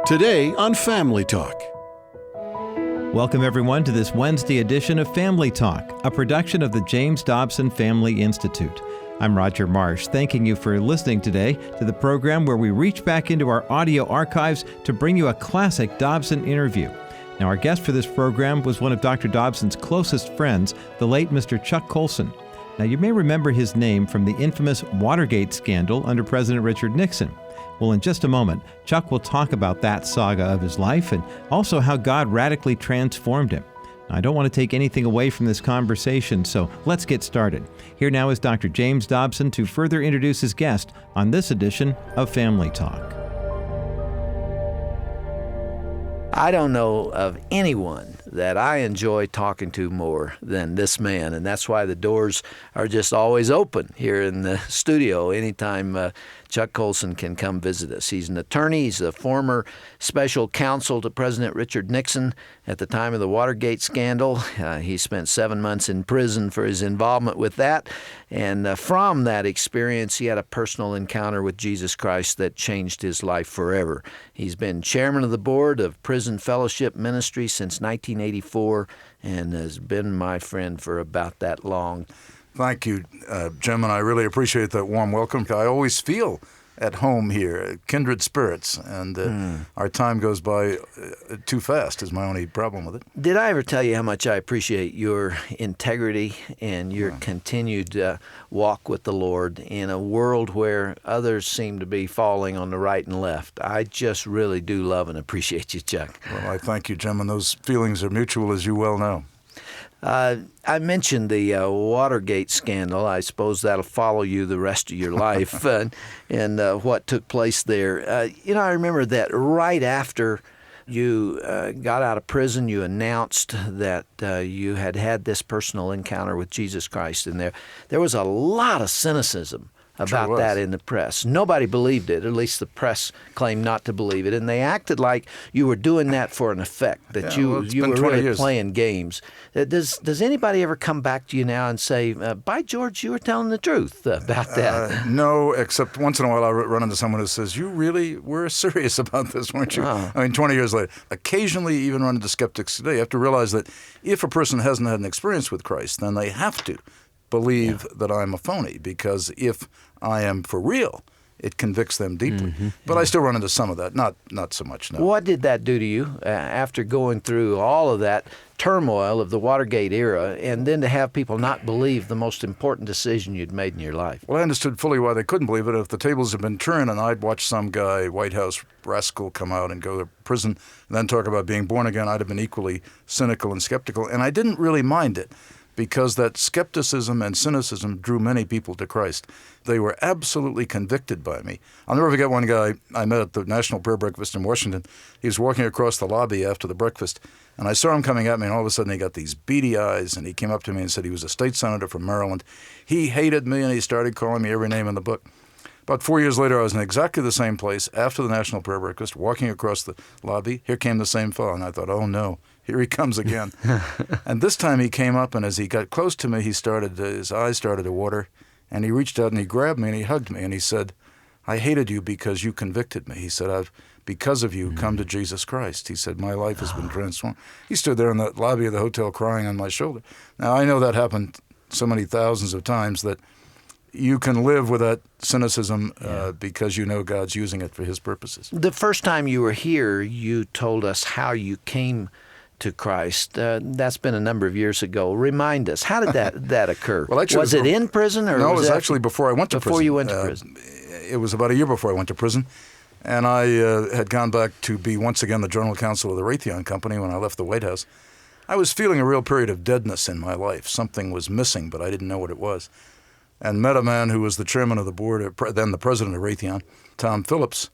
Today on Family Talk. Welcome, everyone, to this Wednesday edition of Family Talk, a production of the James Dobson Family Institute. I'm Roger Marsh, thanking you for listening today to the program where we reach back into our audio archives to bring you a classic Dobson interview. Now, our guest for this program was one of Dr. Dobson's closest friends, the late Mr. Chuck Colson. Now, you may remember his name from the infamous Watergate Scandal under President Richard Nixon. Well, in just a moment, Chuck will talk about that saga of his life and also how God radically transformed him. Now, I don't want to take anything away from this conversation, so let's get started. Here now is Dr. James Dobson to further introduce his guest on this edition of Family Talk. I don't know of anyone that I enjoy talking to more than this man, and that's why the doors are just always open here in the studio anytime Chuck Colson can come visit us. He's an attorney. He's a former special counsel to President Richard Nixon at the time of the Watergate Scandal. He spent 7 months in prison for his involvement with that, and from that experience, he had a personal encounter with Jesus Christ that changed his life forever. He's been chairman of the board of Prison Fellowship Ministry since 1984 and has been my friend for about that long. Thank you, Jim, and I really appreciate that warm welcome. I always feel at home here, kindred spirits, and our time goes by too fast is my only problem with it. Did I ever tell you how much I appreciate your integrity and your continued walk with the Lord in a world where others seem to be falling on the right and left? I just really do love and appreciate you, Chuck. Well, I thank you, Jim, and those feelings are mutual, as you well know. I mentioned the Watergate scandal. I suppose that'll follow you the rest of your life and what took place there. I remember that right after you got out of prison, you announced that you had had this personal encounter with Jesus Christ, and there was a lot of cynicism about that in the press. Nobody believed it, at least the press claimed not to believe it, and they acted like you were doing that for an effect, that you were really playing games. Does anybody ever come back to you now and say, by George, you were telling the truth about that? No, except once in a while I run into someone who says, you really were serious about this, weren't you? Oh. I mean, 20 years later. Occasionally even run into skeptics today. You have to realize that if a person hasn't had an experience with Christ, then they have to believe that I'm a phony, because if I am for real, it convicts them deeply. But I still run into some of that, not so much, no. What did that do to you after going through all of that turmoil of the Watergate era, and then to have people not believe the most important decision you'd made in your life? Well, I understood fully why they couldn't believe it. If the tables had been turned and I'd watched some guy, White House rascal, come out and go to prison and then talk about being born again, I'd have been equally cynical and skeptical, and I didn't really mind it, because that skepticism and cynicism drew many people to Christ. They were absolutely convicted by me. I'll never forget one guy I met at the National Prayer Breakfast in Washington. He was walking across the lobby after the breakfast, and I saw him coming at me, and all of a sudden he got these beady eyes, and he came up to me and said he was a state senator from Maryland. He hated me, and he started calling me every name in the book. About 4 years later, I was in exactly the same place after the National Prayer Breakfast, walking across the lobby. Here came the same fellow, and I thought, oh no, here he comes again. And this time he came up, and as he got close to me, his eyes started to water, and he reached out and he grabbed me and he hugged me, and he said, I hated you because you convicted me. He said, I've, because of you, come to Jesus Christ. He said, my life has been transformed. He stood there in the lobby of the hotel crying on my shoulder. Now, I know that happened so many thousands of times that you can live with that cynicism because you know God's using it for His purposes. The first time you were here, you told us how you came to Christ. That's been a number of years ago. Remind us, how did that occur? Well, actually, was it in prison? Or no, it was actually before I went to prison. Before you went to prison? It was about a year before I went to prison. And I had gone back to be once again the general counsel of the Raytheon Company when I left the White House. I was feeling a real period of deadness in my life. Something was missing, but I didn't know what it was. And met a man who was the chairman of the board, then the president of Raytheon, Tom Phillips,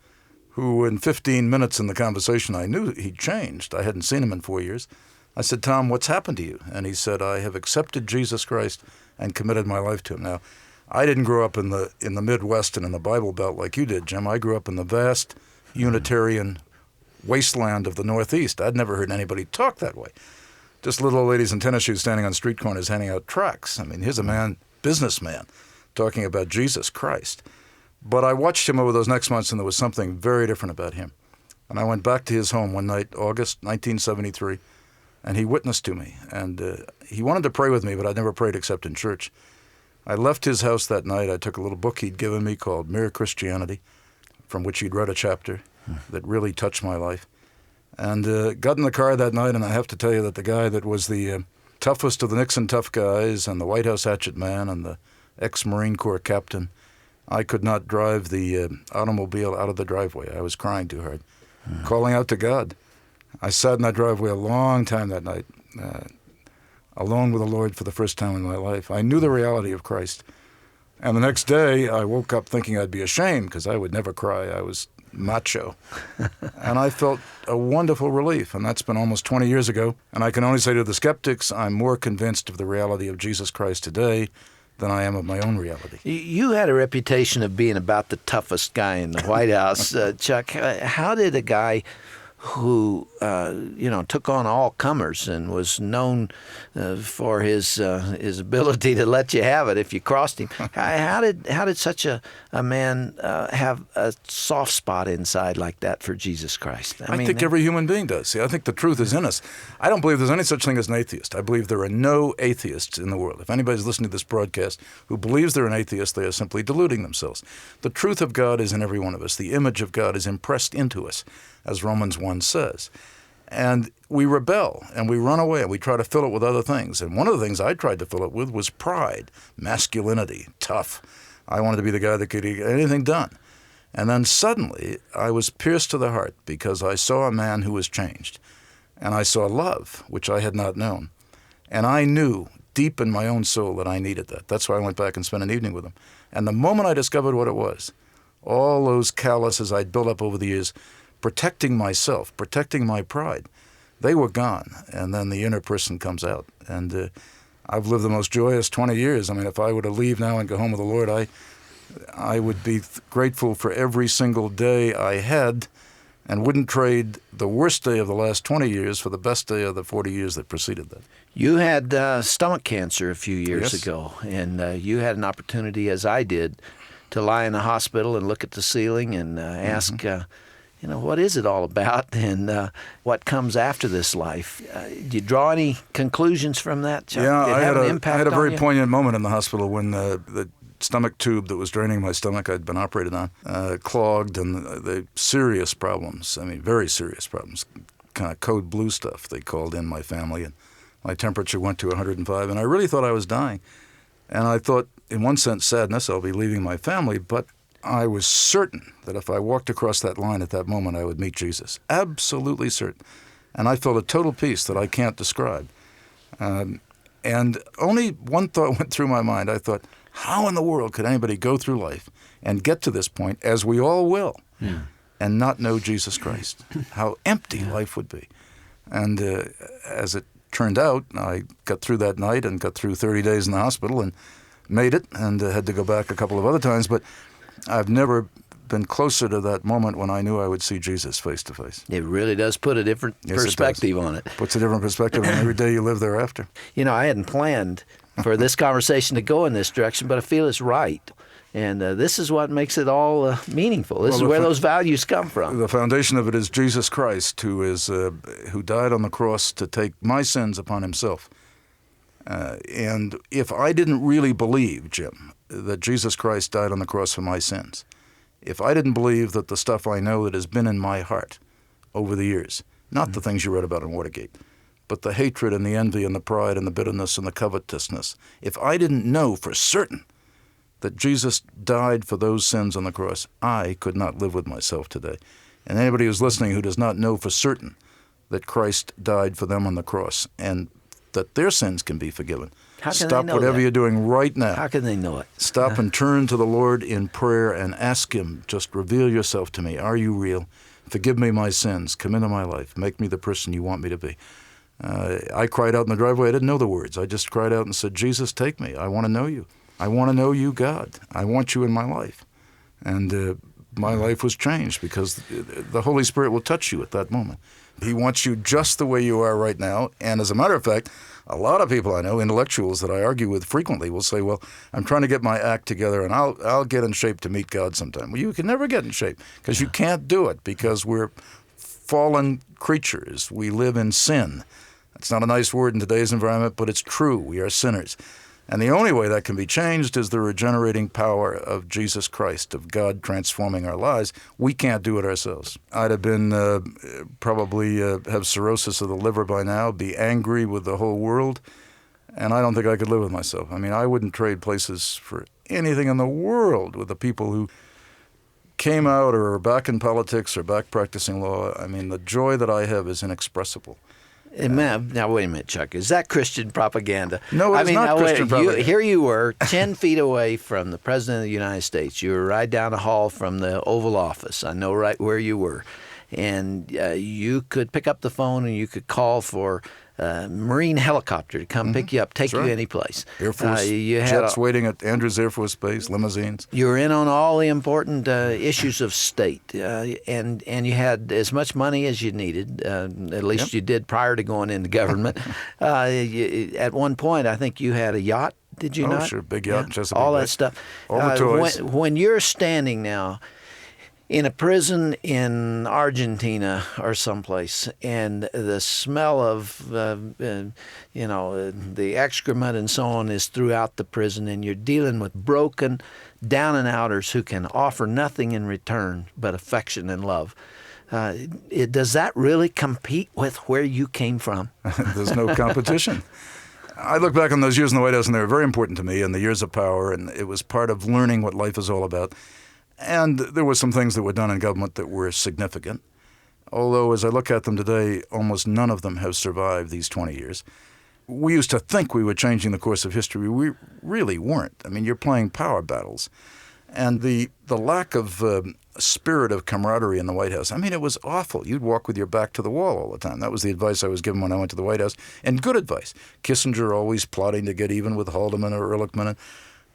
who in 15 minutes in the conversation I knew he'd changed. I hadn't seen him in 4 years. I said, Tom, what's happened to you? And he said, I have accepted Jesus Christ and committed my life to Him. Now, I didn't grow up in the Midwest and in the Bible Belt like you did, Jim. I grew up in the vast Unitarian wasteland of the Northeast. I'd never heard anybody talk that way. Just little old ladies in tennis shoes standing on street corners handing out tracts. I mean, here's a man, businessman, talking about Jesus Christ. But I watched him over those next months, and there was something very different about him. And I went back to his home one night, August 1973, and he witnessed to me. And he wanted to pray with me, but I'd never prayed except in church. I left his house that night. I took a little book he'd given me called Mere Christianity, from which he'd read a chapter that really touched my life. And got in the car that night, and I have to tell you that the guy that was the toughest of the Nixon tough guys and the White House hatchet man and the ex-Marine Corps captain, I could not drive the automobile out of the driveway. I was crying too hard, calling out to God. I sat in that driveway a long time that night, alone with the Lord for the first time in my life. I knew the reality of Christ. And the next day, I woke up thinking I'd be ashamed because I would never cry. I was macho. And I felt a wonderful relief, and that's been almost 20 years ago. And I can only say to the skeptics, I'm more convinced of the reality of Jesus Christ today than I am of my own reality. You had a reputation of being about the toughest guy in the White House. Chuck, how did a guy who took on all comers and was known for his ability to let you have it if you crossed him, how did such a man have a soft spot inside like that for Jesus Christ? I think every human being does. See, I think the truth is in us. I don't believe there's any such thing as an atheist. I believe there are no atheists in the world. If anybody's listening to this broadcast who believes they're an atheist, they are simply deluding themselves. The truth of God is in every one of us. The image of God is impressed into us, as Romans 1 says. And we rebel, and we run away, and we try to fill it with other things. And one of the things I tried to fill it with was pride, masculinity, tough. I wanted to be the guy that could get anything done. And then suddenly, I was pierced to the heart because I saw a man who was changed. And I saw love, which I had not known. And I knew deep in my own soul that I needed that. That's why I went back and spent an evening with him. And the moment I discovered what it was, all those calluses I'd built up over the years, protecting myself, protecting my pride, they were gone. And then the inner person comes out. And I've lived the most joyous 20 years. I mean, if I were to leave now and go home with the Lord, I would be grateful for every single day I had and wouldn't trade the worst day of the last 20 years for the best day of the 40 years that preceded that. You had stomach cancer a few years ago, and you had an opportunity, as I did, to lie in the hospital and look at the ceiling and ask, what is it all about, and what comes after this life? Do you draw any conclusions from that, Chuck? Yeah, Did it have an impact I had a very on you? poignant moment in the hospital when the stomach tube that was draining my stomach I'd been operated on clogged, and the serious problems, very serious problems, kind of code blue stuff they called in my family, and my temperature went to 105, and I really thought I was dying. And I thought, in one sense, sadness, I'll be leaving my family, but I was certain that if I walked across that line at that moment, I would meet Jesus. Absolutely certain. And I felt a total peace that I can't describe. And only one thought went through my mind. I thought, how in the world could anybody go through life and get to this point, as we all will, and not know Jesus Christ? How empty life would be. And as it turned out, I got through that night and got through 30 days in the hospital and made it, and had to go back a couple of other times. But I've never been closer to that moment when I knew I would see Jesus face to face. It really does put a different perspective on it. Puts a different perspective on every day you live thereafter. I hadn't planned for this conversation to go in this direction, but I feel it's right. And this is what makes it all meaningful. This is where those values come from. The foundation of it is Jesus Christ, who died on the cross to take my sins upon himself. And if I didn't really believe, Jim, that Jesus Christ died on the cross for my sins, if I didn't believe that the stuff I know that has been in my heart over the years, not the things you read about in Watergate, but the hatred and the envy and the pride and the bitterness and the covetousness, if I didn't know for certain that Jesus died for those sins on the cross, I could not live with myself today. And anybody who's listening who does not know for certain that Christ died for them on the cross and that their sins can be forgiven, stop whatever you're doing right now. How can they know it? Stop and turn to the Lord in prayer and ask him, just reveal yourself to me. Are you real? Forgive me my sins. Come into my life. Make me the person you want me to be. I cried out in the driveway. I didn't know the words. I just cried out and said, Jesus, take me. I want to know you. I want to know you, God. I want you in my life. And my life was changed because the Holy Spirit will touch you at that moment. He wants you just the way you are right now. And as a matter of fact, a lot of people I know, intellectuals that I argue with frequently, will say, well, I'm trying to get my act together and I'll get in shape to meet God sometime. Well, you can never get in shape because you can't do it because we're fallen creatures. We live in sin. That's not a nice word in today's environment, but it's true. We are sinners. And the only way that can be changed is the regenerating power of Jesus Christ, of God transforming our lives. We can't do it ourselves. I'd have been probably have cirrhosis of the liver by now, be angry with the whole world, and I don't think I could live with myself. I mean, I wouldn't trade places for anything in the world with the people who came out or are back in politics or back practicing law. I mean, the joy that I have is inexpressible. Now, wait a minute, Chuck. Is that Christian propaganda? No, it's not Christian propaganda. Here you were, 10 feet away from the President of the United States. You were right down the hall from the Oval Office. I know right where you were. And you could pick up the phone and you could call for a Marine helicopter to come pick you up, take you any place. Air Force jets waiting at Andrews Air Force Base, limousines. You were in on all the important issues of state, and you had as much money as you needed, at least you did prior to going into government. At one point, I think you had a yacht, did you not? Oh, sure, big yacht. Chesapeake all Bay. that stuff. All the toys. When you're standing now in a prison in Argentina or someplace, and the smell of the excrement and so on is throughout the prison, and you're dealing with broken down and outers who can offer nothing in return but affection and love. Does that really compete with where you came from? There's no competition. I look back on those years in the White House, and they were very important to me, and the years of power, and it was part of learning what life is all about. And there were some things that were done in government that were significant, although as I look at them today, almost none of them have survived these 20 years. We used to think we were changing the course of history. We really weren't. I mean, you're playing power battles. And the lack of spirit of camaraderie in the White House, I mean, it was awful. You'd walk with your back to the wall all the time. That was the advice I was given when I went to the White House, and good advice. Kissinger always plotting to get even with Haldeman or Ehrlichman.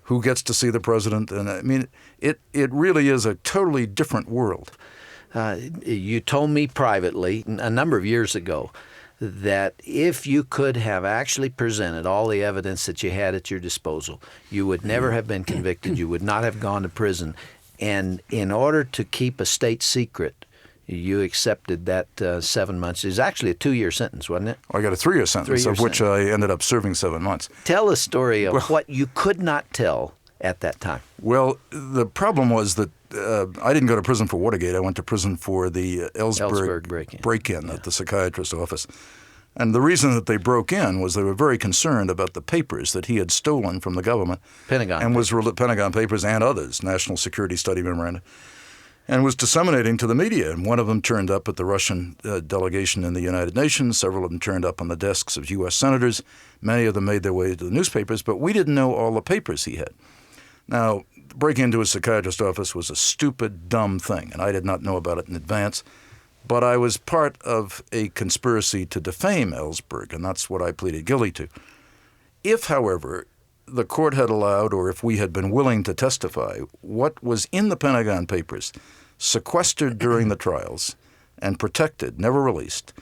Who gets to see the president? And I mean, it really is a totally different world. You told me privately a number of years ago that if you could have actually presented all the evidence that you had at your disposal, you would never have been convicted. You would not have gone to prison. And in order to keep a state secret, you accepted that 7 months. It was actually a 2-year sentence, wasn't it? I got a 3-year sentence, of which I ended up serving 7 months. Tell the story of what you could not tell at that time. Well, the problem was that I didn't go to prison for Watergate. I went to prison for the Ellsberg break-in at the psychiatrist's office. And the reason that they broke in was they were very concerned about the papers that he had stolen from the government. Pentagon Papers and others, National Security Study Memoranda, and was disseminating to the media. And one of them turned up at the Russian delegation in the United Nations. Several of them turned up on the desks of U.S. senators. Many of them made their way to the newspapers, but we didn't know all the papers he had. Now, breaking into his psychiatrist's office was a stupid, dumb thing, and I did not know about it in advance. But I was part of a conspiracy to defame Ellsberg, and that's what I pleaded guilty to. If, however, the court had allowed, or if we had been willing to testify, what was in the Pentagon Papers, sequestered during the trials and protected, never released,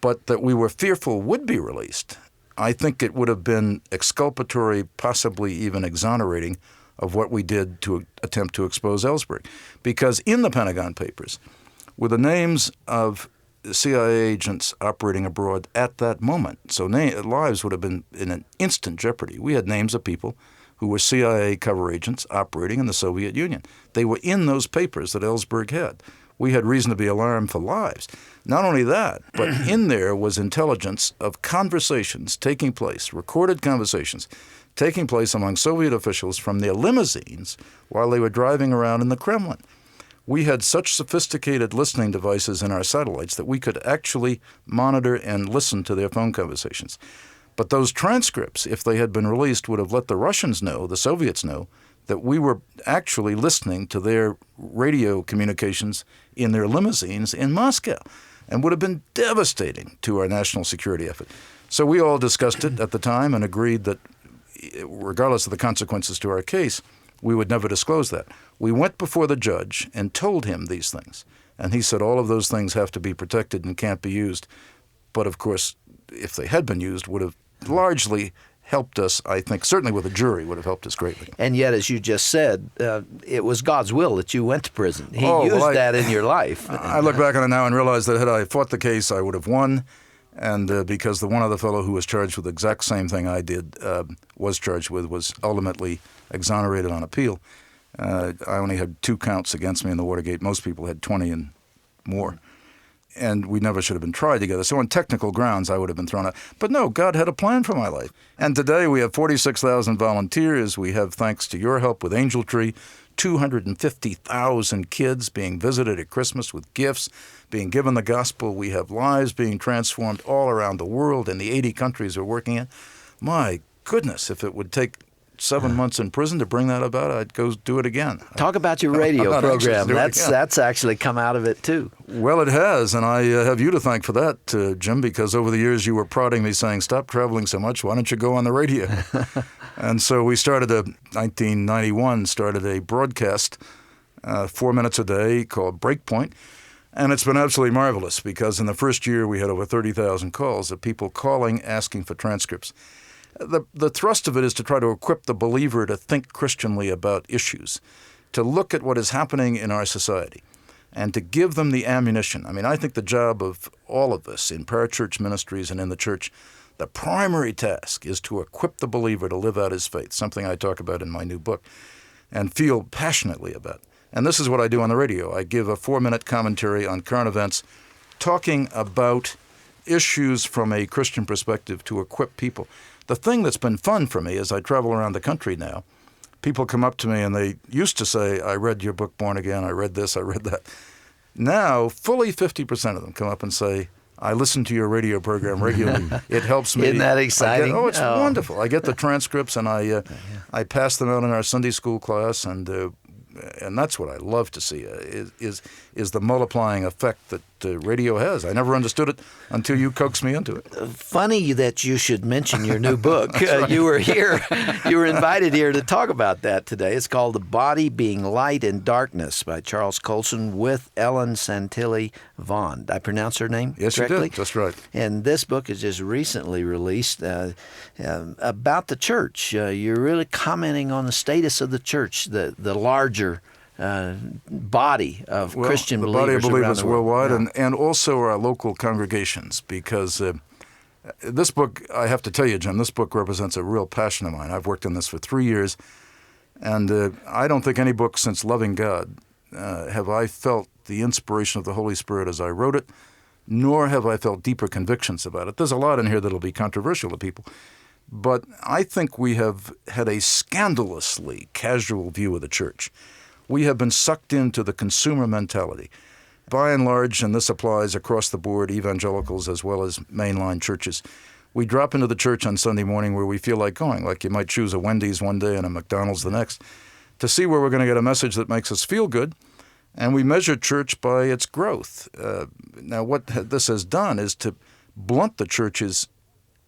but that we were fearful would be released, I think it would have been exculpatory, possibly even exonerating, of what we did to attempt to expose Ellsberg. Because in the Pentagon Papers were the names of CIA agents operating abroad at that moment. So lives would have been in an instant jeopardy. We had names of people who were CIA cover agents operating in the Soviet Union. They were in those papers that Ellsberg had. We had reason to be alarmed for lives. Not only that, but in there was intelligence of conversations taking place, recorded conversations, taking place among Soviet officials from their limousines while they were driving around in the Kremlin. We had such sophisticated listening devices in our satellites that we could actually monitor and listen to their phone conversations. But those transcripts, if they had been released, would have let the Russians know, the Soviets know, that we were actually listening to their radio communications in their limousines in Moscow, and would have been devastating to our national security effort. So we all discussed it at the time and agreed that regardless of the consequences to our case, we would never disclose that. We went before the judge and told him these things. And he said all of those things have to be protected and can't be used. But of course, if they had been used, would have largely helped us, I think, certainly with a jury, would have helped us greatly. And yet, as you just said, it was God's will that you went to prison. He used that in your life. I look back on it now and realize that had I fought the case, I would have won. And because the one other fellow who was charged with the exact same thing I did was ultimately exonerated on appeal. I only had 2 counts against me in the Watergate. Most people had 20 and more. And we never should have been tried together. So on technical grounds, I would have been thrown out. But no, God had a plan for my life. And today we have 46,000 volunteers. We have, thanks to your help with Angel Tree, 250,000 kids being visited at Christmas with gifts, being given the gospel. We have lives being transformed all around the world in the 80 countries we're working in. My goodness, if it would take 7 months in prison to bring that about, I'd go do it again. Talk about your radio program. That's actually come out of it, too. Well, it has, and I have you to thank for that, Jim, because over the years you were prodding me saying, stop traveling so much, why don't you go on the radio? And so we started 1991, started a broadcast 4 minutes a day called Breakpoint, and it's been absolutely marvelous because in the first year we had over 30,000 calls of people calling, asking for transcripts. The thrust of it is to try to equip the believer to think Christianly about issues, to look at what is happening in our society, and to give them the ammunition. I mean, I think the job of all of us in parachurch ministries and in the church, the primary task is to equip the believer to live out his faith, something I talk about in my new book, and feel passionately about. And this is what I do on the radio. I give a 4-minute commentary on current events, talking about issues from a Christian perspective to equip people. The thing that's been fun for me as I travel around the country now, people come up to me and they used to say, I read your book, Born Again, I read this, I read that. Now, fully 50% of them come up and say, I listen to your radio program regularly. It helps me. Isn't that exciting? It's wonderful. I get the transcripts and I pass them out in our Sunday school class, and that's what I love to see is the multiplying effect that radio has. I never understood it until you coaxed me into it. Funny that you should mention your new book. Right. You were invited here to talk about that today. It's called The Body Being Light in Darkness by Charles Colson with Ellen Santilli Vaughn. Did I pronounce her name correctly? You did. That's right. And this book is just recently released about the church. You're really commenting on the status of the church, the larger body of Christian believers around the world. The body of believers worldwide, and also our local congregations, because this book, I have to tell you, Jim, this book represents a real passion of mine. I've worked on this for 3 years, and I don't think any book since Loving God have I felt the inspiration of the Holy Spirit as I wrote it, nor have I felt deeper convictions about it. There's a lot in here that'll be controversial to people, but I think we have had a scandalously casual view of the church. We have been sucked into the consumer mentality. By and large, and this applies across the board, evangelicals as well as mainline churches, we drop into the church on Sunday morning where we feel like going, like you might choose a Wendy's one day and a McDonald's the next, to see where we're going to get a message that makes us feel good, and we measure church by its growth. Now, what this has done is to blunt the church's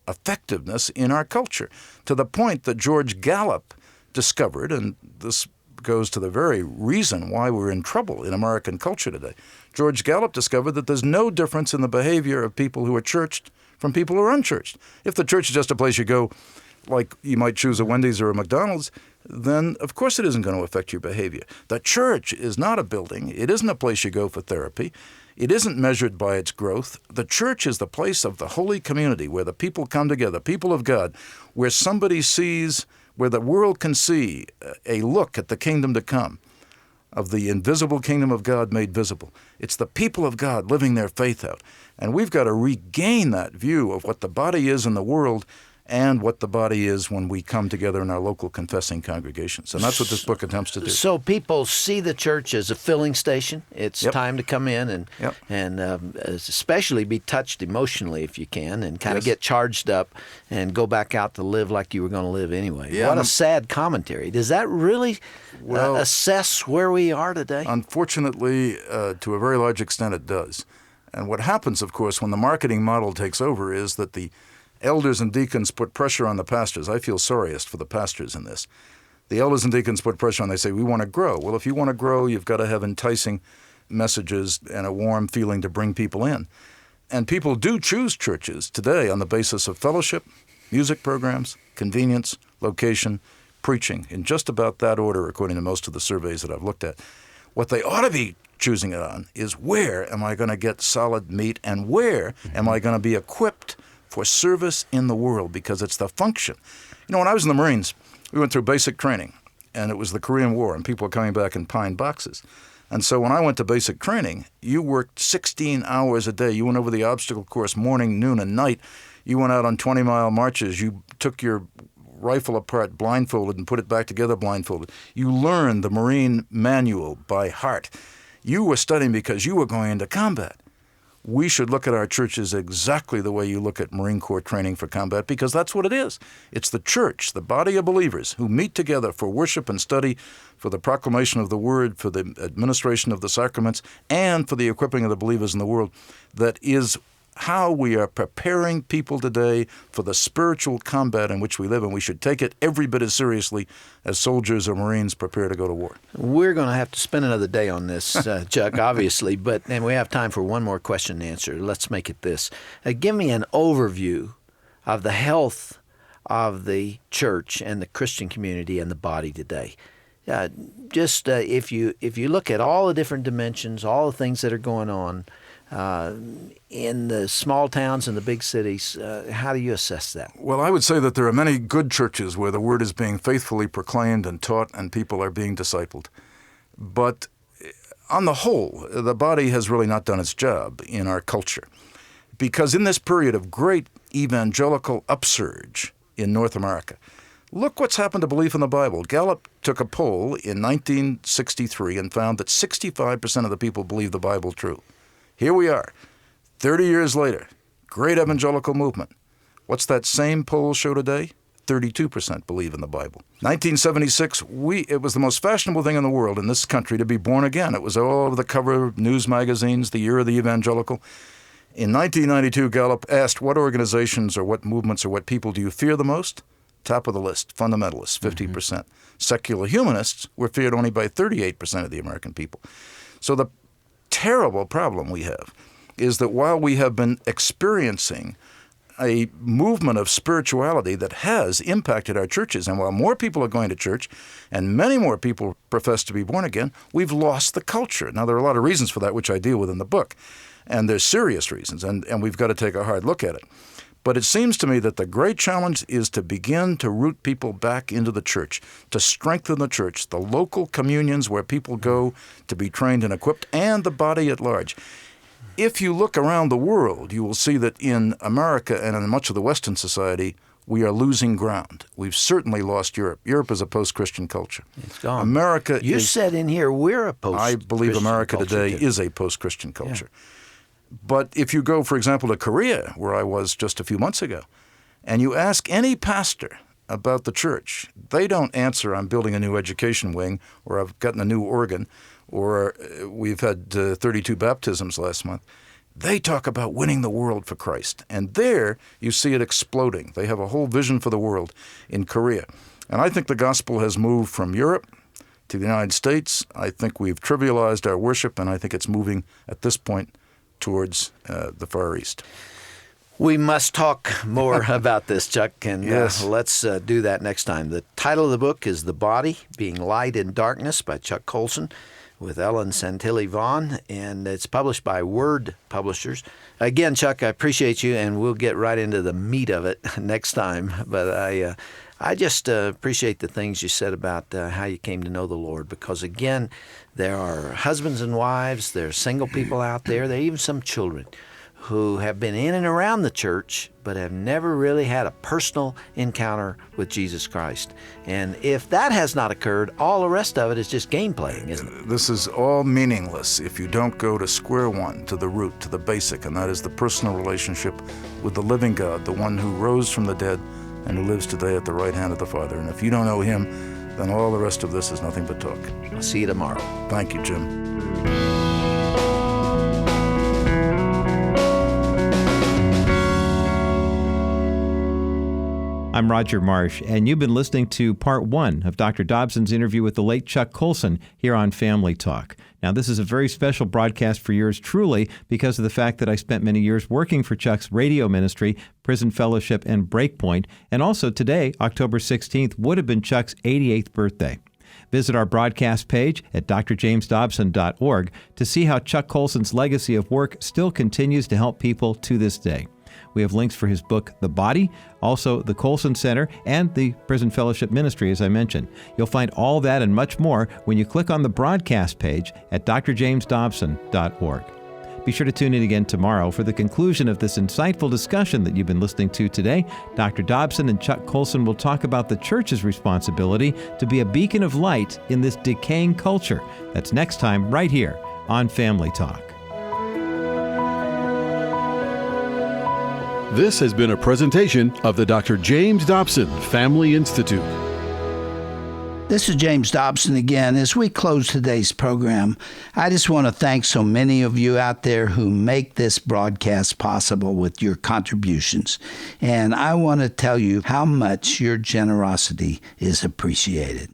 effectiveness in our culture, to the point that George Gallup discovered, and this goes to the very reason why we're in trouble in American culture today. George Gallup discovered that there's no difference in the behavior of people who are churched from people who are unchurched. If the church is just a place you go, like you might choose a Wendy's or a McDonald's, then of course it isn't going to affect your behavior. The church is not a building. It isn't a place you go for therapy. It isn't measured by its growth. The church is the place of the holy community where the people come together, people of God, where somebody sees, where the world can see a look at the kingdom to come, of the invisible kingdom of God made visible. It's the people of God living their faith out. And we've got to regain that view of what the body is in the world and what the body is when we come together in our local confessing congregations. And that's what this book attempts to do. So people see the church as a filling station. It's time to come in and especially be touched emotionally if you can, and kind of get charged up and go back out to live like you were going to live anyway. Yeah, what a sad commentary. Does that really assess where we are today? Unfortunately, to a very large extent it does. And what happens, of course, when the marketing model takes over is that the elders and deacons put pressure on the pastors. I feel sorriest for the pastors in this. The elders and deacons put pressure on. They say, we want to grow. Well, if you want to grow, you've got to have enticing messages and a warm feeling to bring people in. And people do choose churches today on the basis of fellowship, music programs, convenience, location, preaching, in just about that order according to most of the surveys that I've looked at. What they ought to be choosing it on is where am I going to get solid meat and where am I going to be equipped for service in the world, because it's the function. You know, when I was in the Marines, we went through basic training, and it was the Korean War, and people were coming back in pine boxes. And so when I went to basic training, you worked 16 hours a day. You went over the obstacle course morning, noon, and night. You went out on 20-mile marches. You took your rifle apart blindfolded and put it back together blindfolded. You learned the Marine manual by heart. You were studying because you were going into combat. We should look at our churches exactly the way you look at Marine Corps training for combat, because that's what it is. It's the church, the body of believers who meet together for worship and study, for the proclamation of the word, for the administration of the sacraments, and for the equipping of the believers in the world. That is how we are preparing people today for the spiritual combat in which we live, and we should take it every bit as seriously as soldiers or Marines prepare to go to war. We're going to have to spend another day on this, Chuck, obviously, and we have time for one more question and answer. Let's make it this. Give me an overview of the health of the church and the Christian community and the body today. If you look at all the different dimensions, all the things that are going on, in the small towns and the big cities, how do you assess that? Well, I would say that there are many good churches where the word is being faithfully proclaimed and taught and people are being discipled. But on the whole, the body has really not done its job in our culture. Because in this period of great evangelical upsurge in North America, look what's happened to belief in the Bible. Gallup took a poll in 1963 and found that 65% of the people believe the Bible true. Here we are, 30 years later, great evangelical movement. What's that same poll show today? 32% believe in the Bible. 1976, it was the most fashionable thing in the world in this country to be born again. It was all over the cover of news magazines, the year of the evangelical. In 1992, Gallup asked what organizations or what movements or what people do you fear the most? Top of the list, fundamentalists, 50%. Mm-hmm. Secular humanists were feared only by 38% of the American people. So the terrible problem we have is that while we have been experiencing a movement of spirituality that has impacted our churches, and while more people are going to church and many more people profess to be born again, we've lost the culture. Now, there are a lot of reasons for that, which I deal with in the book, and there's serious reasons, and we've got to take a hard look at it. But it seems to me that the great challenge is to begin to root people back into the church, to strengthen the church, the local communions where people go to be trained and equipped, and the body at large. If you look around the world, you will see that in America and in much of the Western society, we are losing ground. We've certainly lost Europe. Europe is a post-Christian culture. It's gone. America you said in here we're a post-Christian I believe America culture today is a post-Christian culture. Yeah. But if you go, for example, to Korea, where I was just a few months ago, and you ask any pastor about the church, they don't answer, I'm building a new education wing, or I've gotten a new organ, or we've had 32 baptisms last month. They talk about winning the world for Christ. And there you see it exploding. They have a whole vision for the world in Korea. And I think the gospel has moved from Europe to the United States. I think we've trivialized our worship, and I think it's moving at this point towards the Far East. We must talk more about this, Chuck, and yes. Let's do that next time. The title of the book is The Body, Being Light in Darkness by Chuck Colson with Ellen Santilli Vaughn, and it's published by Word Publishers. Again, Chuck, I appreciate you, and we'll get right into the meat of it next time. But I just appreciate the things you said about how you came to know the Lord, because, again, there are husbands and wives, there are single people out there, there are even some children who have been in and around the church but have never really had a personal encounter with Jesus Christ. And if that has not occurred, all the rest of it is just game playing, isn't it? This is all meaningless if you don't go to square one, to the root, to the basic, and that is the personal relationship with the living God, the one who rose from the dead and who lives today at the right hand of the Father. And if you don't know him, then all the rest of this is nothing but talk. I'll see you tomorrow. Thank you, Jim. I'm Roger Marsh, and you've been listening to part 1 of Dr. Dobson's interview with the late Chuck Colson here on Family Talk. Now, this is a very special broadcast for yours truly because of the fact that I spent many years working for Chuck's radio ministry, Prison Fellowship, and Breakpoint, and also today, October 16th, would have been Chuck's 88th birthday. Visit our broadcast page at drjamesdobson.org to see how Chuck Colson's legacy of work still continues to help people to this day. We have links for his book, The Body, also the Colson Center, and the Prison Fellowship Ministry, as I mentioned. You'll find all that and much more when you click on the broadcast page at drjamesdobson.org. Be sure to tune in again tomorrow for the conclusion of this insightful discussion that you've been listening to today. Dr. Dobson and Chuck Colson will talk about the church's responsibility to be a beacon of light in this decaying culture. That's next time right here on Family Talk. This has been a presentation of the Dr. James Dobson Family Institute. This is James Dobson again. As we close today's program, I just want to thank so many of you out there who make this broadcast possible with your contributions. And I want to tell you how much your generosity is appreciated.